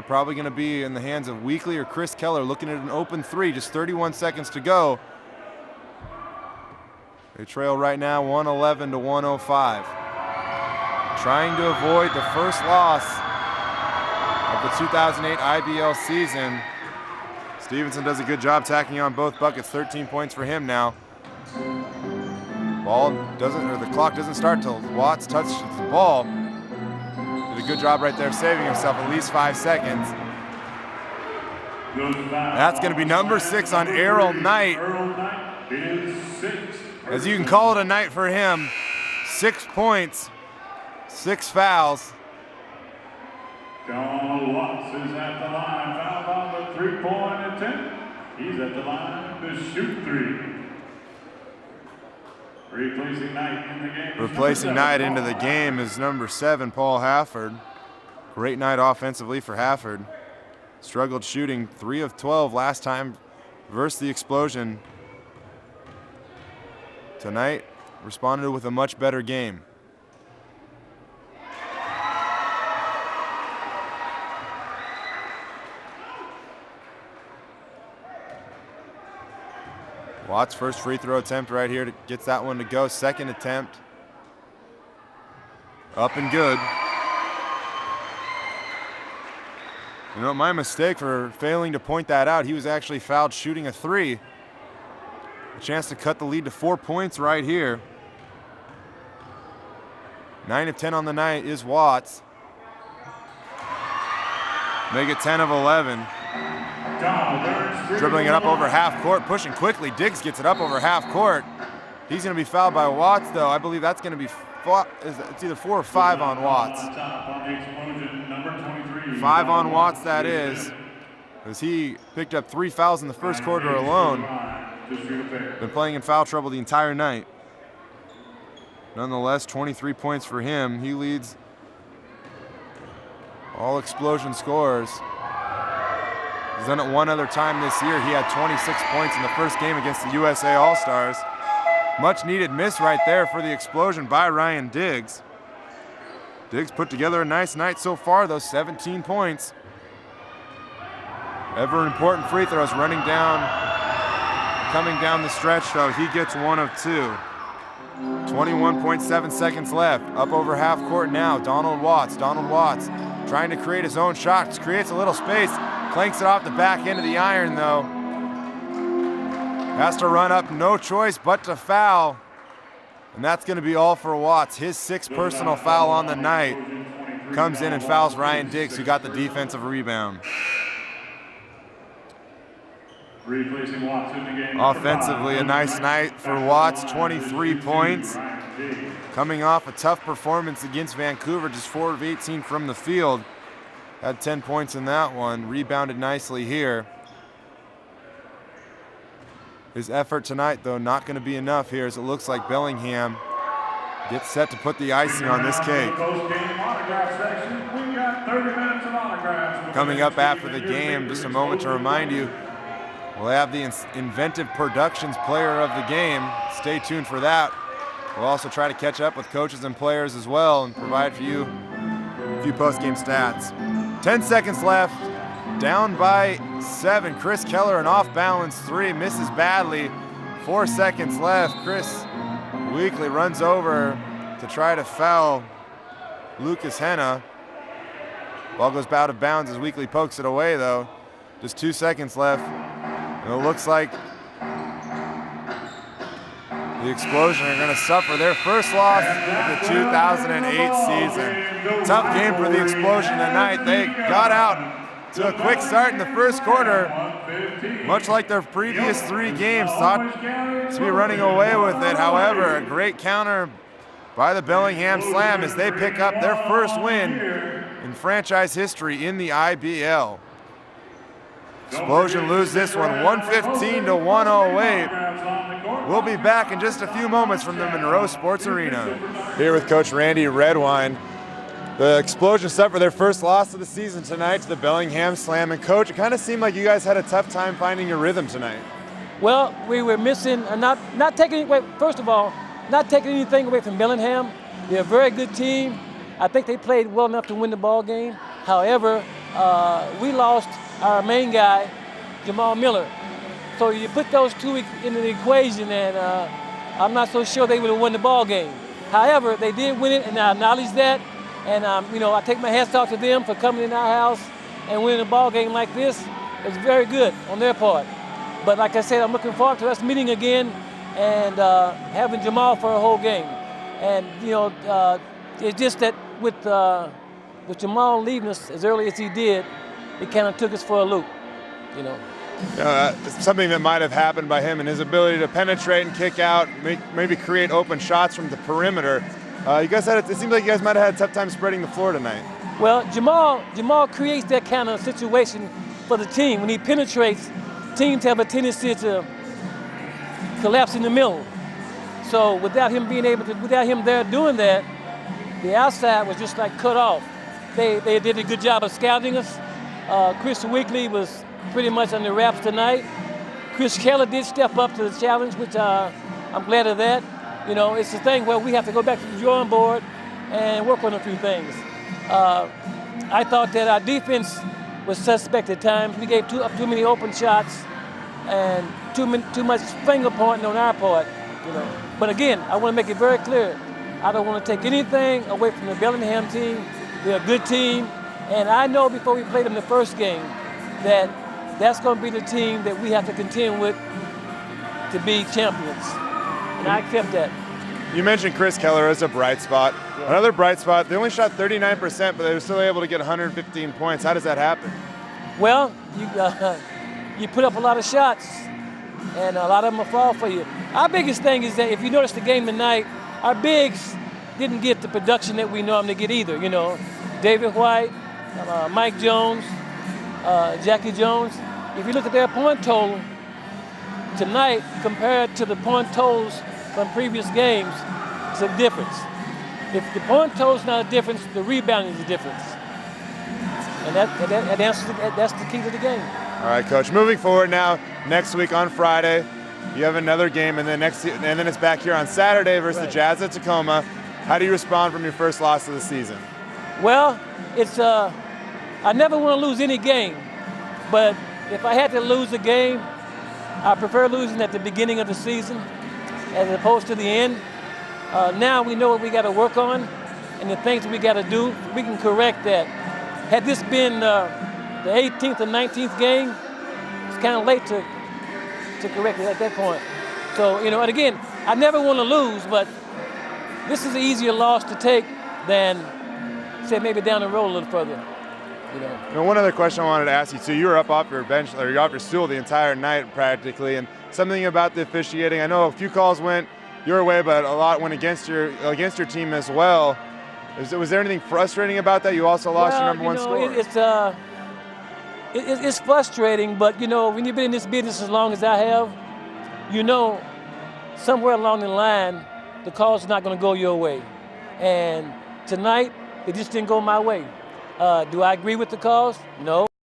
probably going to be in the hands of Weekly or Chris Keller, looking at an open three, just 31 seconds to go. They trail right now 111 to 105. Trying to avoid the first loss of the 2008 IBL season. Stevenson does a good job tacking on both buckets, 13 points for him now. The clock doesn't start till Watts touches the ball. Did a good job right there saving himself at least 5 seconds. That's going to be number 6 on Errol Knight. As you can call it a night for him. 6 points, 6 fouls. Donald Watts is at the line, fouled on the three-point attempt. He's at the line to shoot 3. Replacing Knight into the game is number 7, Paul Hafford. Great night offensively for Hafford. Struggled shooting 3 of 12 last time versus the Explosion. Tonight, responded with a much better game. Watts' first free throw attempt right here, gets that one to go. Second attempt, up and good. You know, my mistake for failing to point that out. He was actually fouled shooting a 3. A chance to cut the lead to 4 points right here. 9 of 10 on the night is Watts. Make it 10 of 11. Dribbling it up over half court, pushing quickly. Diggs gets it up over half court. He's going to be fouled by Watts, though. I believe that's going to be it's either 4 or 5 on Watts. 5 on Watts, that is, as he picked up 3 fouls in the first quarter alone. Been playing in foul trouble the entire night. Nonetheless, 23 points for him. He leads all Explosion scorers. He's done it one other time this year. He had 26 points in the first game against the USA All-Stars. Much needed miss right there for the Explosion by Ryan Diggs. Diggs put together a nice night so far, though, 17 points. Ever important free throws running down, coming down the stretch, though. He gets 1 of 2. 21.7 seconds left. Up over half court now. Donald Watts trying to create his own shots. Creates a little space. Clanks it off the back end of the iron, though. Has to run up, no choice but to foul. And that's going to be all for Watts. His 6th personal foul on the night. Comes in and fouls Ryan Diggs, who got the defensive rebound. Offensively, a nice night for Watts, 23 points. Coming off a tough performance against Vancouver, just 4 of 18 from the field. Had 10 points in that one, rebounded nicely here. His effort tonight, though, not going to be enough here, as it looks like Bellingham gets set to put the icing on this cake. Coming up after the game, just a moment to remind you, we'll have the Inventive Productions Player of the Game. Stay tuned for that. We'll also try to catch up with coaches and players as well and provide for you a few post-game stats. 10 seconds left. Down by 7. Chris Keller, an off-balance 3, misses badly. 4 seconds left. Chris Weekly runs over to try to foul Lucas Henna. Ball goes out of bounds as Weekly pokes it away, though. Just 2 seconds left. And it looks like the Explosion are going to suffer their first loss of the 2008 season. Tough game for the Explosion tonight. They got out to a quick start in the first quarter. Much like their previous 3 games, thought to be running away with it. However, a great counter by the Bellingham Slam as they pick up their first win in franchise history in the IBL. Explosion lose this one 115 to 108. We'll be back in just a few moments from the Monroe Sports Arena. Here with Coach Randy Redwine. The Explosion suffered their first loss of the season tonight to the Bellingham Slam. And Coach, it kind of seemed like you guys had a tough time finding your rhythm tonight. Well, we were missing, not taking away, first of all, not taking anything away from Bellingham. They're a very good team. I think they played well enough to win the ball game. However, we lost our main guy, Jamal Miller. So you put those two into the equation, and I'm not so sure they would have won the ball game. However, they did win it, and I acknowledge that. And I take my hats off to them for coming in our house and winning a ball game like this. It's very good on their part. But like I said, I'm looking forward to us meeting again and having Jamal for a whole game. And it's just that with Jamal leaving us as early as he did, it kind of took us for a loop. Something that might have happened by him and his ability to penetrate and kick out, maybe create open shots from the perimeter. You guys it seems like you guys might have had a tough time spreading the floor tonight. Well, Jamal creates that kind of situation for the team. When he penetrates, teams have a tendency to collapse in the middle. So without him there doing that, the outside was just like cut off. They did a good job of scouting us. Chris Weekly was pretty much on the wraps tonight. Chris Keller did step up to the challenge, which I'm glad of that. It's the thing where we have to go back to the drawing board and work on a few things. I thought that our defense was suspect at times. We gave too many open shots and too much finger pointing on our part. But again, I want to make it very clear. I don't want to take anything away from the Bellingham team. They're a good team, and I know before we played them the first game that that's going to be the team that we have to contend with to be champions. And I accept that. You mentioned Chris Keller as a bright spot. Yeah. Another bright spot, they only shot 39%, but they were still able to get 115 points. How does that happen? Well, you put up a lot of shots, and a lot of them will fall for you. Our biggest thing is that if you notice the game tonight, our bigs didn't get the production that we normally get either. David White, Mike Jones, Jackie Jones. If you look at their point total tonight compared to the point totals from previous games, it's a difference. If the point total's not a difference, the rebounding is a difference. And that's the key to the game. All right, Coach. Moving forward now, next week on Friday, you have another game, and then it's back here on Saturday versus the Jazz at Tacoma. How do you respond from your first loss of the season? Well, I never want to lose any game, but if I had to lose a game, I prefer losing at the beginning of the season as opposed to the end. Now we know what we got to work on and the things we got to do. We can correct that. Had this been the 18th or 19th game, it's kind of late to correct it at that point. So, and again, I never want to lose, but this is an easier loss to take than, say, maybe down the road a little further. One other question I wanted to ask you, too. You were up off your bench, or you're off your stool the entire night practically, and something about the officiating. I know a few calls went your way, but a lot went against your team as well. Was there anything frustrating about that? You also lost your number one scorer. It's frustrating, but when you've been in this business as long as I have, somewhere along the line, the call's not going to go your way. And tonight, it just didn't go my way. Do I agree with the calls? No.